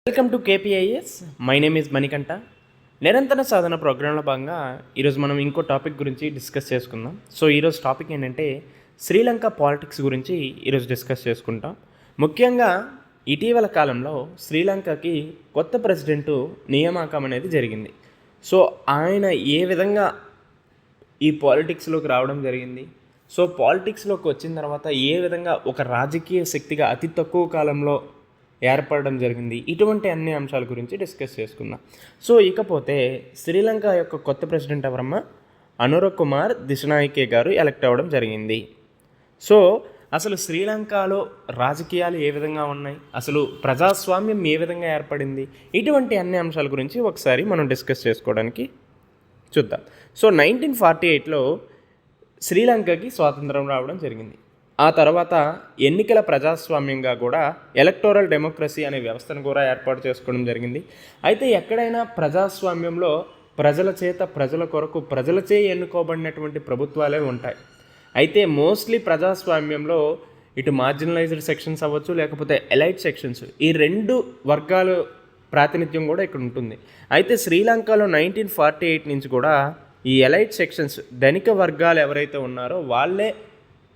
Welcome to KPIS. My name is Manikanta. నిరంతర సాధన ప్రోగ్రాంలో భాగంగా ఈరోజు మనం ఇంకో టాపిక్ గురించి డిస్కస్ చేసుకుందాం. సో ఈరోజు టాపిక్ ఏంటంటే శ్రీలంక పాలిటిక్స్ గురించి ఈరోజు డిస్కస్ చేసుకుంటాం. ముఖ్యంగా ఇటీవల కాలంలో శ్రీలంకకి కొత్త ప్రెసిడెంటు నియామకం అనేది జరిగింది. సో ఆయన ఏ విధంగా ఈ పాలిటిక్స్లోకి రావడం జరిగింది, సో పాలిటిక్స్లోకి వచ్చిన తర్వాత ఏ విధంగా ఒక రాజకీయ శక్తిగా అతి తక్కువ కాలంలో ఏర్పడడం జరిగింది, ఇటువంటి అన్ని అంశాల గురించి డిస్కస్ చేసుకుందాం. సో ఇకపోతే శ్రీలంక యొక్క కొత్త ప్రెసిడెంట్ ఎవరమ్మా, అనుర కుమార్ దిశనాయకే గారు ఎలక్ట్ అవ్వడం జరిగింది. సో అసలు శ్రీలంకలో రాజకీయాలు ఏ విధంగా ఉన్నాయి, అసలు ప్రజాస్వామ్యం ఏ విధంగా ఏర్పడింది, ఇటువంటి అన్ని అంశాల గురించి ఒకసారి మనం డిస్కస్ చేసుకోవడానికి చూద్దాం. సో 1948లో శ్రీలంకకి స్వాతంత్రం రావడం జరిగింది. ఆ తర్వాత ఎన్నికల ప్రజాస్వామ్యంగా కూడా ఎలక్టోరల్ డెమోక్రసీ అనే వ్యవస్థను కూడా ఏర్పాటు చేసుకోవడం జరిగింది. అయితే ఎక్కడైనా ప్రజాస్వామ్యంలో ప్రజల చేత, ప్రజల కొరకు, ప్రజలచే ఎన్నుకోబడినటువంటి ప్రభుత్వాలే ఉంటాయి. అయితే మోస్ట్లీ ప్రజాస్వామ్యంలో ఇటు మార్జినలైజ్డ్ సెక్షన్స్ అవ్వచ్చు, లేకపోతే ఎలైట్ సెక్షన్స్, ఈ రెండు వర్గాలు ప్రాతినిధ్యం కూడా ఇక్కడ ఉంటుంది. అయితే శ్రీలంకలో 1948 నుంచి కూడా ఈ ఎలైట్ సెక్షన్స్, ధనిక వర్గాలు ఎవరైతే ఉన్నారో వాళ్ళే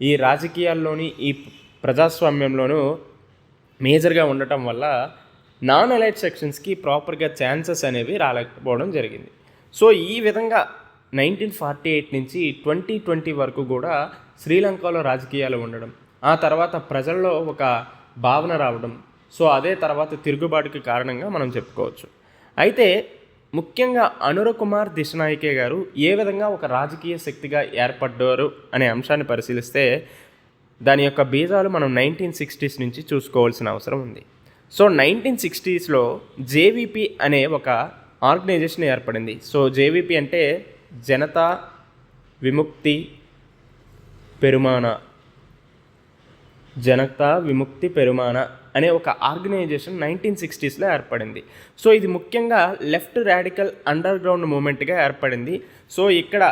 ఈ రాజకీయాల్లోని, ఈ ప్రజాస్వామ్యంలోనూ మేజర్గా ఉండటం వల్ల నాన్ ఎలైట్ సెక్షన్స్కి ప్రాపర్గా ఛాన్సెస్ అనేవి రాలేకపోవడం జరిగింది. సో ఈ విధంగా 1948 నుంచి 2020 వరకు కూడా శ్రీలంకలో రాజకీయాలు ఉండడం, ఆ తర్వాత ప్రజల్లో ఒక భావన రావడం, సో అదే తర్వాత తిరుగుబాటుకి కారణంగా మనం చెప్పుకోవచ్చు. అయితే ముఖ్యంగా అనుర కుమార్ దిశనాయకే గారు ఏ విధంగా ఒక రాజకీయ శక్తిగా ఏర్పడ్డారు అనే అంశాన్ని పరిశీలిస్తే దాని యొక్క బీజాలు మనం 1960s నుంచి చూసుకోవాల్సిన అవసరం ఉంది. సో 1960sలో జేవీపీ అనే ఒక ఆర్గనైజేషన్ ఏర్పడింది. సో జేవీపీ అంటే జనతా విముక్తి పెరుమాన అనే ఒక ఆర్గనైజేషన్ 1960sలో ఏర్పడింది. సో ఇది ముఖ్యంగా లెఫ్ట్ రాడికల్ అండర్ గ్రౌండ్ మూమెంట్గా ఏర్పడింది. సో ఇక్కడ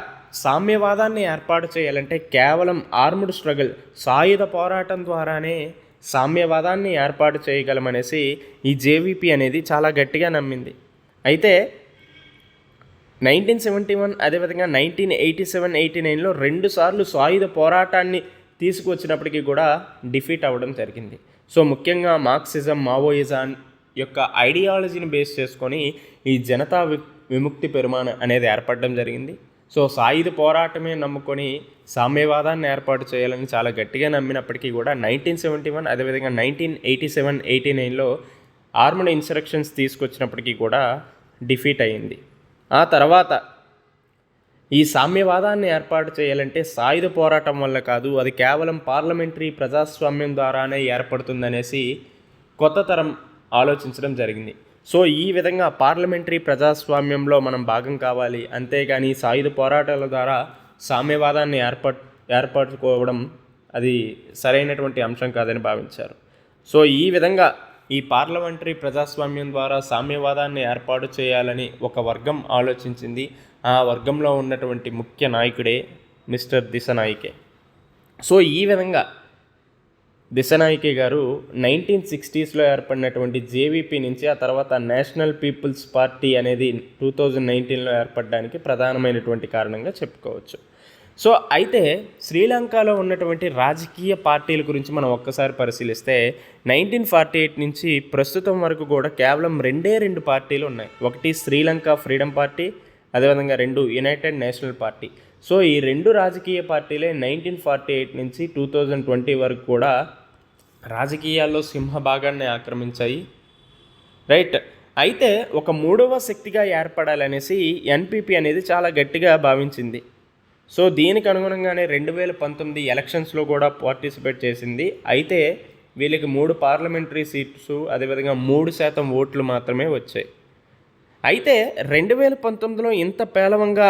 సామ్యవాదాన్ని ఏర్పాటు చేయాలంటే కేవలం ఆర్మ్డ్ స్ట్రగుల్, సాయుధ పోరాటం ద్వారానే సామ్యవాదాన్ని ఏర్పాటు చేయగలమనేసి ఈ జేవీపీ అనేది చాలా గట్టిగా నమ్మింది. అయితే 1971 అదేవిధంగా 1987-89లో 2 సార్లు సాయుధ పోరాటాన్ని తీసుకువచ్చినప్పటికీ కూడా డిఫీట్ అవ్వడం జరిగింది. సో ముఖ్యంగా మార్క్సిజం, మావోయిజం యొక్క ఐడియాలజీని బేస్ చేసుకొని ఈ జనతా విముక్తి పెరుమాన అనేది ఏర్పడడం జరిగింది. సో సాయుధ పోరాటమే నమ్ముకొని సామ్యవాదాన్ని ఏర్పాటు చేయాలని చాలా గట్టిగా నమ్మినప్పటికీ కూడా 1971 అదేవిధంగా 1987-89లో ఆర్మ్డ్ ఇన్సరక్షన్స్ తీసుకొచ్చినప్పటికీ కూడా డిఫీట్ అయ్యింది. ఆ తర్వాత ఈ సామ్యవాదాన్ని ఏర్పాటు చేయాలంటే సాయుధ పోరాటం వల్ల కాదు, అది కేవలం పార్లమెంటరీ ప్రజాస్వామ్యం ద్వారానే ఏర్పడుతుందనేసి కొత్త తరం ఆలోచించడం జరిగింది. సో ఈ విధంగా పార్లమెంటరీ ప్రజాస్వామ్యంలో మనం భాగం కావాలి, అంతేగాని సాయుధ పోరాటాల ద్వారా సామ్యవాదాన్ని ఏర్పరచుకోవడం అది సరైనటువంటి అంశం కాదని భావించారు. సో ఈ విధంగా ఈ పార్లమెంటరీ ప్రజాస్వామ్యం ద్వారా సామ్యవాదాన్ని ఏర్పాటు చేయాలని ఒక వర్గం ఆలోచించింది. ఆ వర్గంలో ఉన్నటువంటి ముఖ్య నాయకుడే మిస్టర్ దిశనాయకే. సో ఈ విధంగా దిశనాయకే గారు 1960sలో ఏర్పడినటువంటి జేవీపీ నుంచి ఆ తర్వాత నేషనల్ పీపుల్స్ పార్టీ అనేది 2019లో ఏర్పడడానికి ప్రధానమైనటువంటి కారణంగా చెప్పుకోవచ్చు. సో అయితే శ్రీలంకలో ఉన్నటువంటి రాజకీయ పార్టీల గురించి మనం ఒక్కసారి పరిశీలిస్తే 1948 నుంచి ప్రస్తుతం వరకు కూడా కేవలం 2 పార్టీలు ఉన్నాయి. ఒకటి శ్రీలంక ఫ్రీడమ్ పార్టీ, అదేవిధంగా 2 యునైటెడ్ నేషనల్ పార్టీ. సో ఈ 2 రాజకీయ పార్టీలే 1948 నుంచి 2020 వరకు కూడా రాజకీయాల్లో సింహభాగాన్ని ఆక్రమించాయి. రైట్. అయితే ఒక 3వ శక్తిగా ఏర్పడాలనేసి ఎన్పీపీ అనేది చాలా గట్టిగా భావించింది. సో దీనికి అనుగుణంగానే 2019 ఎలక్షన్స్లో కూడా పార్టిసిపేట్ చేసింది. అయితే వీళ్ళకి 3 పార్లమెంటరీ సీట్స్, అదేవిధంగా 3% ఓట్లు మాత్రమే వచ్చాయి. అయితే 2019లో ఇంత పేలవంగా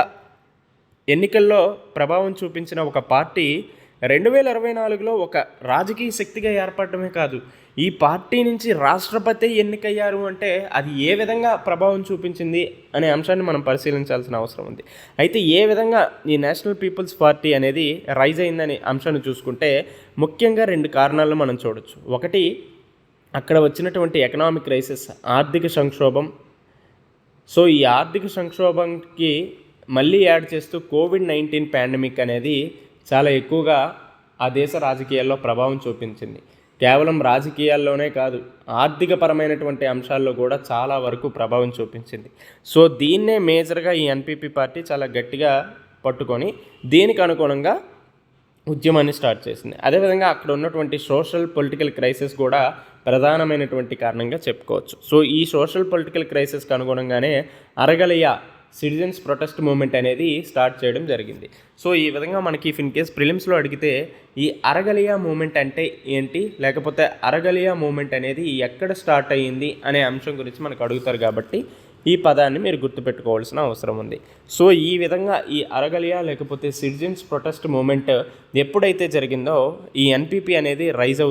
ఎన్నికల్లో ప్రభావం చూపించిన ఒక పార్టీ 2024లో ఒక రాజకీయ శక్తిగా ఏర్పడటమే కాదు, ఈ పార్టీ నుంచి రాష్ట్రపతి ఎన్నికయ్యారు అంటే అది ఏ విధంగా ప్రభావం చూపించింది అనే అంశాన్ని మనం పరిశీలించాల్సిన అవసరం ఉంది. అయితే ఏ విధంగా ఈ నేషనల్ పీపుల్స్ పార్టీ అనేది రైజ్ అయిందనే అంశాన్ని చూసుకుంటే ముఖ్యంగా 2 కారణాలను మనం చూడొచ్చు. ఒకటి అక్కడ వచ్చినటువంటి ఎకనామిక్ క్రైసిస్, ఆర్థిక సంక్షోభం. సో ఈ ఆర్థిక సంక్షోభంకి మళ్ళీ యాడ్ చేస్తూ కోవిడ్-19 పాండమిక్ అనేది చాలా ఎక్కువగా ఆ దేశ రాజకీయాల్లో ప్రభావం చూపించింది. కేవలం రాజకీయాల్లోనే కాదు, ఆర్థికపరమైనటువంటి అంశాల్లో కూడా చాలా వరకు ప్రభావం చూపించింది. సో దీన్నే మేజర్గా ఈ ఎన్పీపీ పార్టీ చాలా గట్టిగా పట్టుకొని దీనికి అనుగుణంగా ఉద్యమాన్ని స్టార్ట్ చేసింది. అదేవిధంగా అక్కడ ఉన్నటువంటి సోషల్ పొలిటికల్ క్రైసిస్ కూడా ప్రధానమైనటువంటి కారణంగా చెప్పుకోవచ్చు. సో ఈ సోషల్ పొలిటికల్ క్రైసిస్కి అనుగుణంగానే అరగలియా సిటిజన్స్ ప్రొటెస్ట్ మూమెంట్ అనేది స్టార్ట్ చేయడం జరిగింది. సో ఈ విధంగా మనకి ఇన్ కేస్ ప్రిలిమ్స్లో అడిగితే ఈ అరగలియా మూమెంట్ అంటే ఏంటి, లేకపోతే అరగలియా మూమెంట్ అనేది ఎక్కడ స్టార్ట్ అయ్యింది అనే అంశం గురించి మనకు అడుగుతారు. కాబట్టి ఈ పదాన్ని మీరు గుర్తుపెట్టుకోవాల్సిన అవసరం ఉంది. సో ఈ విధంగా ఈ అరగలియా లేకపోతే సిటిజన్స్ ప్రొటెస్ట్ మూమెంట్ ఎప్పుడైతే జరిగిందో ఈ ఎన్పీపీ అనేది రైజ్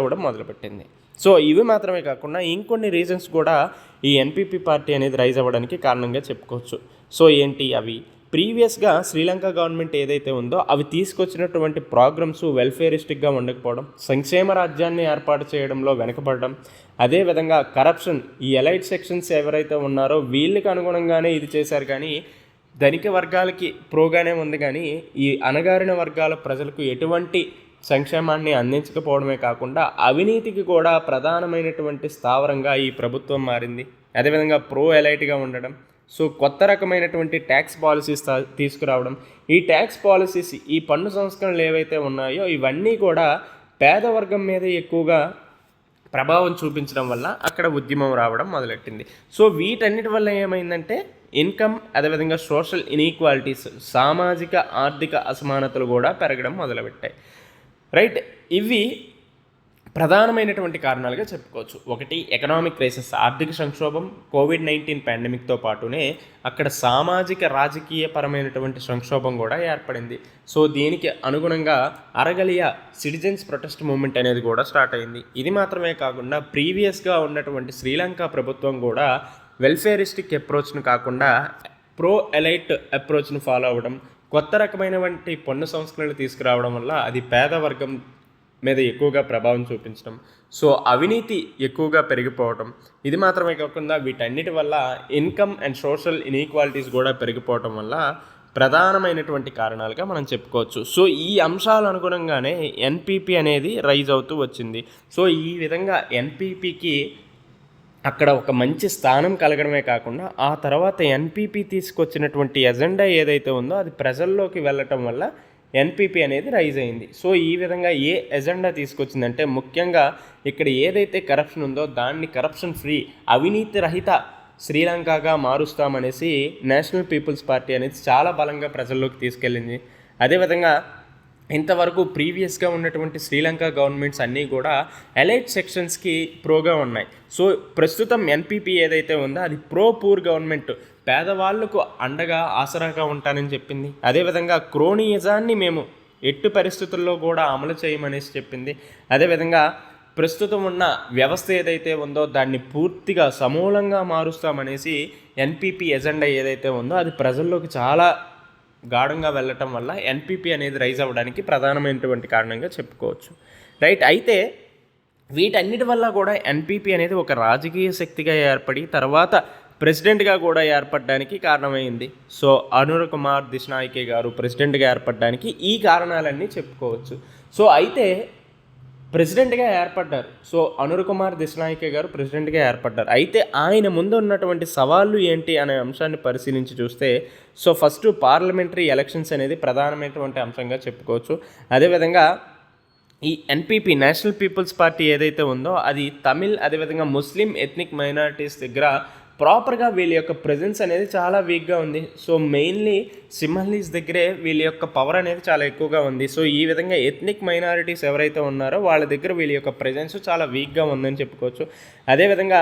అవ్వడం మొదలుపెట్టింది. సో ఇవి మాత్రమే కాకుండా ఇంకొన్ని రీజన్స్ కూడా ఈ ఎన్పీపీ పార్టీ అనేది రైజ్ అవ్వడానికి కారణంగా చెప్పుకోవచ్చు. సో ఏంటి అవి? ప్రీవియస్గా శ్రీలంక గవర్నమెంట్ ఏదైతే ఉందో అవి తీసుకొచ్చినటువంటి ప్రోగ్రామ్స్ వెల్ఫేరిస్టిక్గా ఉండకపోవడం, సంక్షేమ రాజ్యాన్ని ఏర్పాటు చేయడంలో వెనకబడడం, అదేవిధంగా కరప్షన్, ఈ ఎలైట్ సెక్షన్స్ ఎవరైతే ఉన్నారో వీళ్ళకి అనుగుణంగానే ఇది చేశారు. కానీ ధనిక వర్గాలకి ప్రోగానే ఉంది, కానీ ఈ అణగారిన వర్గాల ప్రజలకు ఎటువంటి సంక్షేమాన్ని అందించకపోవడమే కాకుండా అవినీతికి కూడా ప్రధానమైనటువంటి స్థావరంగా ఈ ప్రభుత్వం మారింది. అదేవిధంగా ప్రో ఎలైట్గా ఉండడం. సో కొత్త రకమైనటువంటి ట్యాక్స్ పాలసీస్ తీసుకురావడం, ఈ ట్యాక్స్ పాలసీస్, ఈ పన్ను సంస్కరణలు ఏవైతే ఉన్నాయో ఇవన్నీ కూడా పేదవర్గం మీద ఎక్కువగా ప్రభావం చూపించడం వల్ల అక్కడ ఉద్యమం రావడం మొదలెట్టింది. సో వీటన్నిటి వల్ల ఏమైందంటే ఇన్కమ్, అదేవిధంగా సోషల్ ఇన్ఈక్వాలిటీస్, సామాజిక ఆర్థిక అసమానతలు కూడా పెరగడం మొదలుపెట్టాయి. రైట్, ఇవి ప్రధానమైనటువంటి కారణాలుగా చెప్పుకోవచ్చు. ఒకటి ఎకనామిక్ క్రైసిస్, ఆర్థిక సంక్షోభం, కోవిడ్-19 పాండమిక్తో పాటునే అక్కడ సామాజిక రాజకీయ పరమైనటువంటి సంక్షోభం కూడా ఏర్పడింది. సో దీనికి అనుగుణంగా అరగలియా సిటిజన్స్ ప్రొటెస్ట్ మూమెంట్ అనేది కూడా స్టార్ట్ అయింది. ఇది మాత్రమే కాకుండా ప్రీవియస్గా ఉన్నటువంటి శ్రీలంక ప్రభుత్వం కూడా వెల్ఫేరిస్టిక్ అప్రోచ్ను కాకుండా ప్రో ఎలైట్ అప్రోచ్ను ఫాలో అవ్వడం, కొత్త రకమైనటువంటి పన్ను సంస్కరణలు తీసుకురావడం వల్ల అది పేదవర్గం మీద ఎక్కువగా ప్రభావం చూపించడం, సో అవినీతి ఎక్కువగా పెరిగిపోవడం. ఇది మాత్రమే కాకుండా వీటన్నిటి వల్ల ఇన్కమ్ అండ్ సోషల్ ఇన్ఈక్వాలిటీస్ కూడా పెరిగిపోవడం వల్ల ప్రధానమైనటువంటి కారణాలుగా మనం చెప్పుకోవచ్చు. సో ఈ అంశాల అనుగుణంగానే ఎన్పీపీ అనేది రైజ్ అవుతూ వచ్చింది. సో ఈ విధంగా ఎన్పీపీకి అక్కడ ఒక మంచి స్థానం కలగడమే కాకుండా ఆ తర్వాత ఎన్పీపీ తీసుకొచ్చినటువంటి ఎజెండా ఏదైతే ఉందో అది ప్రజల్లోకి వెళ్ళటం వల్ల ఎన్పీపీ అనేది రైజ్ అయింది. సో ఈ విధంగా ఏ ఎజెండా తీసుకొచ్చిందంటే ముఖ్యంగా ఇక్కడ ఏదైతే కరప్షన్ ఉందో దాన్ని కరప్షన్ ఫ్రీ, అవినీతి రహిత శ్రీలంకగా మారుస్తామనేసి నేషనల్ పీపుల్స్ పార్టీ అనేది చాలా బలంగా ప్రజల్లోకి తీసుకెళ్ళింది. అదేవిధంగా ఇంతవరకు ప్రీవియస్గా ఉన్నటువంటి శ్రీలంక గవర్నమెంట్స్ అన్నీ కూడా ఎలైట్ సెక్షన్స్కి ప్రోగా ఉన్నాయి. సో ప్రస్తుతం ఎన్పీపీ ఏదైతే ఉందో అది ప్రో పూర్ గవర్నమెంట్, పేదవాళ్లకు అండగా ఆసరాగా ఉంటానని చెప్పింది. అదేవిధంగా క్రోనియిజాన్ని మేము ఎట్టి పరిస్థితుల్లో కూడా అమలు చేయమనేసి చెప్పింది. అదేవిధంగా ప్రస్తుతం ఉన్న వ్యవస్థ ఏదైతే ఉందో దాన్ని పూర్తిగా సమూలంగా మారుస్తామనేసి ఎన్పీపీ ఎజెండా ఏదైతే ఉందో అది ప్రజల్లోకి చాలా గాఢంగా వెళ్ళటం వల్ల ఎన్పీపీ అనేది రైజ్ అవ్వడానికి ప్రధానమైనటువంటి కారణంగా చెప్పుకోవచ్చు. రైట్, అయితే వీటన్నిటి వల్ల కూడా ఎన్పీపీ అనేది ఒక రాజకీయ శక్తిగా ఏర్పడి తర్వాత ప్రెసిడెంట్గా కూడా ఏర్పడడానికి కారణమైంది. సో అనుర కుమార్ దిశనాయకే గారు ప్రెసిడెంట్గా ఏర్పడడానికి ఈ కారణాలన్నీ చెప్పుకోవచ్చు. సో అయితే ప్రెసిడెంట్గా ఏర్పడ్డారు. సో అనుర కుమార్ దిశనాయకే గారు ప్రెసిడెంట్గా ఏర్పడ్డారు. అయితే ఆయన ముందు ఉన్నటువంటి సవాళ్ళు ఏంటి అనే అంశాన్ని పరిశీలించి చూస్తే సో ఫస్ట్ పార్లమెంటరీ ఎలక్షన్స్ అనేది ప్రధానమైనటువంటి అంశంగా చెప్పుకోవచ్చు. అదేవిధంగా ఈ ఎన్పీపీ నేషనల్ పీపుల్స్ పార్టీ ఏదైతే ఉందో అది తమిళ్, అదేవిధంగా ముస్లిం ఎథ్నిక్ మైనారిటీస్ దగ్గర ప్రాపర్గా వీళ్ళ యొక్క ప్రెజెన్స్ అనేది చాలా వీక్గా ఉంది. సో మెయిన్లీ సింహలీస్ దగ్గరే వీళ్ళ యొక్క పవర్ అనేది చాలా ఎక్కువగా ఉంది. సో ఈ విధంగా ఎథ్నిక్ మైనారిటీస్ ఎవరైతే ఉన్నారో వాళ్ళ దగ్గర వీళ్ళ యొక్క ప్రెజెన్స్ చాలా వీక్గా ఉందని చెప్పుకోవచ్చు. అదేవిధంగా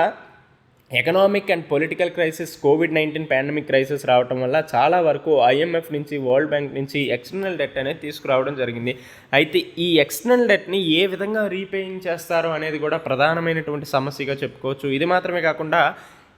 economic and political crisis, COVID-19 pandemic crisis రావటం వల్ల చాలా వరకు ఐఎంఎఫ్ నుంచి, వరల్డ్ బ్యాంక్ నుంచి ఎక్స్టర్నల్ డెట్ అనేది తీసుకురావడం జరిగింది. అయితే ఈ ఎక్స్టర్నల్ డెట్ని ఏ విధంగా రీపేయింగ్ చేస్తారో అనేది కూడా ప్రధానమైనటువంటి సమస్యగా చెప్పుకోవచ్చు. ఇది మాత్రమే కాకుండా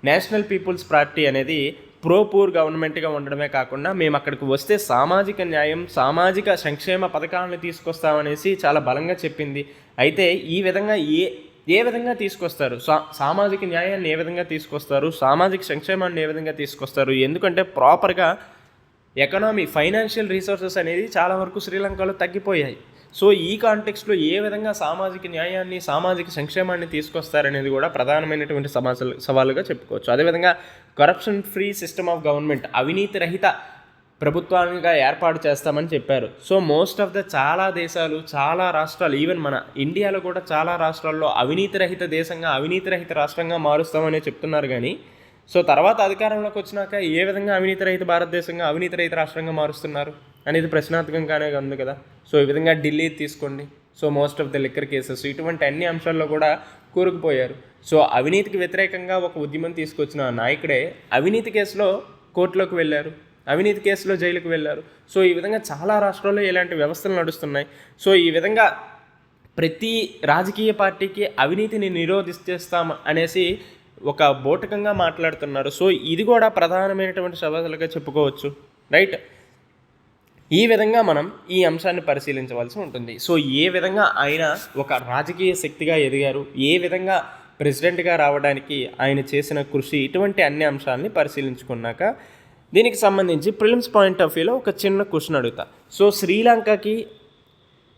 నేషనల్ పీపుల్స్ పార్టీ అనేది ప్రో పూర్ గవర్నమెంట్గా ఉండడమే కాకుండా మేము అక్కడికి వస్తే సామాజిక న్యాయం, సామాజిక సంక్షేమ పథకాలను తీసుకొస్తామనేసి చాలా బలంగా చెప్పింది. అయితే ఈ విధంగా ఏ ఏ విధంగా తీసుకొస్తారు, సామాజిక న్యాయాన్ని ఏ విధంగా తీసుకొస్తారు, సామాజిక సంక్షేమాన్ని ఏ విధంగా తీసుకొస్తారు, ఎందుకంటే ప్రాపర్గా ఎకనామీ ఫైనాన్షియల్ రిసోర్సెస్ అనేది చాలా వరకు శ్రీలంకలో తగ్గిపోయాయి. సో ఈ కాంటెక్స్ట్లో ఏ విధంగా సామాజిక న్యాయాన్ని, సామాజిక సంక్షేమాన్ని తీసుకొస్తారనేది కూడా ప్రధానమైనటువంటి సవాలుగా చెప్పుకోవచ్చు. అదేవిధంగా corruption free system of government, అవినీతి రహిత ప్రభుత్వాలుగా ఏర్పాటు చేస్తామని చెప్పారు. సో మోస్ట్ ఆఫ్ ద చాలా దేశాలు, చాలా రాష్ట్రాలు, ఈవెన్ మన ఇండియాలో కూడా చాలా రాష్ట్రాల్లో అవినీతి రహిత దేశంగా, అవినీతి రహిత రాష్ట్రంగా మారుస్తామని చెప్తున్నారు. కానీ సో తర్వాత అధికారంలోకి వచ్చినాక ఏ విధంగా అవినీతి రహిత భారతదేశంగా, అవినీతి రహిత రాష్ట్రంగా మారుస్తున్నారు అనేది ప్రశ్నార్థకంగానే ఉంది కదా. సో ఈ విధంగా ఢిల్లీ తీసుకోండి, so most of the liquor cases, ఇటువంటి అన్ని అంశాల్లో కూడా కూరుకుపోయారు. సో అవినీతికి వ్యతిరేకంగా ఒక ఉద్యమం తీసుకొచ్చిన నాయకుడే అవినీతి కేసులో కోర్టులోకి వెళ్ళారు, అవినీతి కేసులో జైలుకు వెళ్ళారు. సో ఈ విధంగా చాలా రాష్ట్రాల్లో ఇలాంటి వ్యవస్థలు నడుస్తున్నాయి. సో ఈ విధంగా ప్రతి రాజకీయ పార్టీకి అవినీతిని నిరోధిస్తాం అనేసి ఒక బోటకంగా మాట్లాడుతున్నారు. సో ఇది కూడా ప్రధానమైనటువంటి సవాలుగా చెప్పుకోవచ్చు, రైట్. ఈ విధంగా మనం ఈ అంశాన్ని పరిశీలించవలసి ఉంటుంది. సో ఏ విధంగా ఆయన ఒక రాజకీయ శక్తిగా ఎదిగారు, ఏ విధంగా ప్రెసిడెంట్గా రావడానికి ఆయన చేసిన కృషి, ఇటువంటి అన్ని అంశాలని పరిశీలించుకున్నాక దీనికి సంబంధించి ప్రిలిమ్స్ పాయింట్ ఆఫ్ వ్యూలో ఒక చిన్న క్వశ్చన్ అడుగుతా. సో శ్రీలంకకి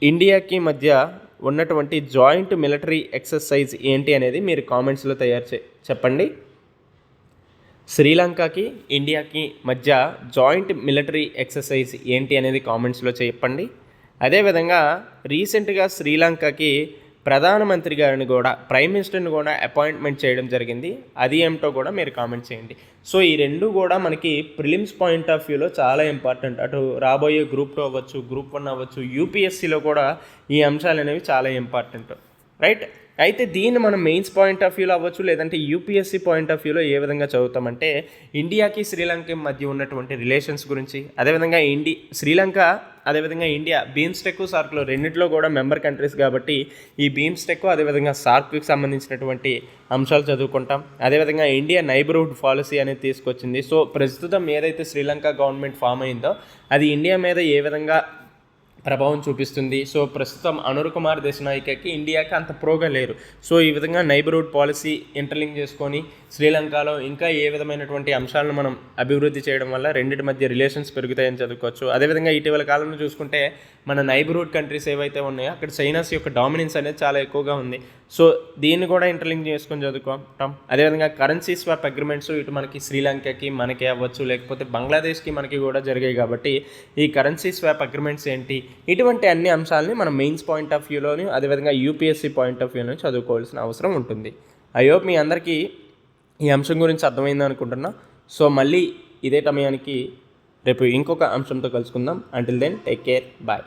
ఇండియాకి మధ్య ఉన్నటువంటి జాయింట్ మిలిటరీ ఎక్సర్సైజ్ ఏంటి అనేది మీరు కామెంట్స్లో చెప్పండి. శ్రీలంకకి ఇండియాకి మధ్య జాయింట్ మిలిటరీ ఎక్సర్సైజ్ ఏంటి అనేది కామెంట్స్లో చెప్పండి. అదేవిధంగా రీసెంట్గా శ్రీలంకకి ప్రధానమంత్రి గారిని కూడా, ప్రైమ్ మినిస్టర్ని కూడా అపాయింట్మెంట్ చేయడం జరిగింది. అది ఏమిటో కూడా మీరు కామెంట్ చేయండి. సో ఈ రెండు కూడా మనకి ప్రిలిమ్స్ పాయింట్ ఆఫ్ వ్యూలో చాలా ఇంపార్టెంట్. అటు రాబోయే గ్రూప్ 2 అవ్వచ్చు, గ్రూప్ 1 అవ్వచ్చు, యూపీఎస్సీలో కూడా ఈ అంశాలు అనేవి చాలా ఇంపార్టెంట్, రైట్. అయితే దీన్ని మనం మెయిన్స్ పాయింట్ ఆఫ్ వ్యూలో అవ్వచ్చు, లేదంటే యూపీఎస్సీ పాయింట్ ఆఫ్ వ్యూలో ఏ విధంగా చదువుతామంటే ఇండియాకి శ్రీలంక మధ్య ఉన్నటువంటి రిలేషన్స్ గురించి, అదేవిధంగా శ్రీలంక అదేవిధంగా ఇండియా బీమ్స్టెక్, సార్క్లో రెండింటిలో కూడా మెంబర్ కంట్రీస్ కాబట్టి ఈ బీమ్స్టెక్ అదేవిధంగా సార్క్కి సంబంధించినటువంటి అంశాలు చదువుకుంటాం. అదేవిధంగా ఇండియా నైబర్హుడ్ పాలసీ అనేది తీసుకొచ్చింది. సో ప్రస్తుతం ఏదైతే శ్రీలంక గవర్నమెంట్ ఫామ్ అయిందో అది ఇండియా మీద ఏ విధంగా ప్రభావం చూపిస్తుంది. సో ప్రస్తుతం అనుర్ కుమార్ దేశనాయకకి ఇండియాకి అంత ప్రోగా లేరు. సో ఈ విధంగా నైబర్హుడ్ పాలసీ ఇంటర్లింక్ చేసుకొని శ్రీలంకలో ఇంకా ఏ విధమైనటువంటి అంశాలను మనం అభివృద్ధి చేయడం వల్ల రెండింటి మధ్య రిలేషన్స్ పెరుగుతాయని చదువుకోవచ్చు. అదేవిధంగా ఇటీవల కాలంలో చూసుకుంటే మన నైబర్హుడ్ కంట్రీస్ ఏవైతే ఉన్నాయో అక్కడ చైనాస్ యొక్క డామినెన్స్ అనేది చాలా ఎక్కువగా ఉంది. సో దీన్ని కూడా ఇంటర్లింక్ చేసుకొని చదువుకుంటాం. అదేవిధంగా కరెన్సీ స్వాప్ అగ్రిమెంట్స్ ఇటు మనకి శ్రీలంకకి మనకి అవ్వచ్చు, లేకపోతే బంగ్లాదేశ్కి మనకి కూడా జరిగాయి కాబట్టి ఈ కరెన్సీ స్వాప్ అగ్రిమెంట్స్ ఏంటి, ఇటువంటి అన్ని అంశాలని మనం మెయిన్స్ పాయింట్ ఆఫ్ వ్యూలోని అదేవిధంగా యూపీఎస్సీ పాయింట్ ఆఫ్ వ్యూలోని చదువుకోవాల్సిన అవసరం ఉంటుంది. ఐ హోప్ మీ అందరికీ ఈ అంశం గురించి అర్థమైంది అనుకుంటున్నా. సో మళ్ళీ ఇదే సమయానికి రేపు ఇంకొక అంశంతో కలుసుకుందాం. Until then take care, bye.